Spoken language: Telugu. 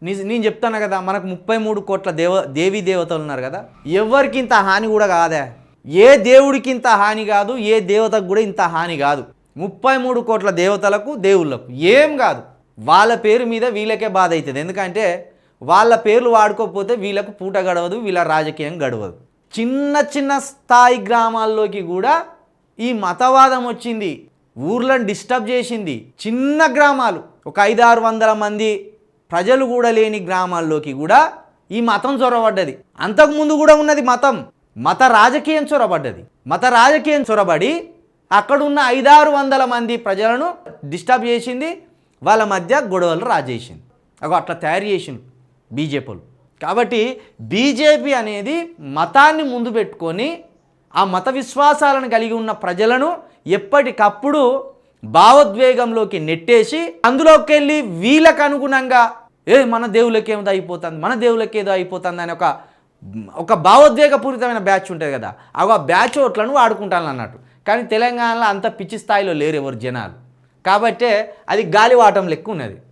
నేను చెప్తాను కదా, మనకు 33 కోట్ల దేవీ దేవతలు ఉన్నారు కదా, ఎవరికి ఇంత హాని కూడా కాదా? ఏ దేవుడికి ఇంత హాని కాదు, ఏ దేవతకు కూడా ఇంత హాని కాదు. 33 కోట్ల దేవతలకు దేవుళ్ళకు ఏం కాదు. వాళ్ళ పేరు మీద వీళ్ళకే బాధ అవుతుంది. ఎందుకంటే వాళ్ళ పేర్లు వాడుకోకపోతే వీళ్ళకు పూట గడవదు, వీళ్ళ రాజకీయం గడవదు. చిన్న చిన్న స్థాయి గ్రామాల్లోకి కూడా ఈ మతవాదం వచ్చింది, ఊర్లను డిస్టర్బ్ చేసింది. చిన్న గ్రామాలు, ఒక 500-600 మంది ప్రజలు కూడా లేని గ్రామాల్లోకి కూడా ఈ మతం చొరబడ్డది. అంతకుముందు కూడా ఉన్నది మత రాజకీయం చొరబడ్డది. మత రాజకీయం చొరబడి అక్కడున్న 500-600 మంది ప్రజలను డిస్టర్బ్ చేసింది, వాళ్ళ మధ్య గొడవలు రాజేసింది. అట్లా తయారు చేసింది బీజేపీలు. కాబట్టి బీజేపీ అనేది మతాన్ని ముందు పెట్టుకొని ఆ మత విశ్వాసాలను కలిగి ఉన్న ప్రజలను ఎప్పటికప్పుడు భావోద్వేగంలోకి నెట్టేసి అందులోకి వెళ్ళి వీళ్ళకు అనుగుణంగా మన దేవుళ్ళకి ఏదో అయిపోతుంది, మన దేవుళ్ళకి ఏదో అయిపోతుంది అని ఒక భావోద్వేగపూరితమైన బ్యాచ్ ఉంటుంది కదా, ఆ బ్యాచ్ ఓట్లను వాడుకుంటాను అన్నట్టు. కానీ తెలంగాణలో అంత పిచ్చి స్థాయిలో లేరు ఎవరు జనాలు. కాబట్టే అది గాలివాటం లెక్క ఉన్నది.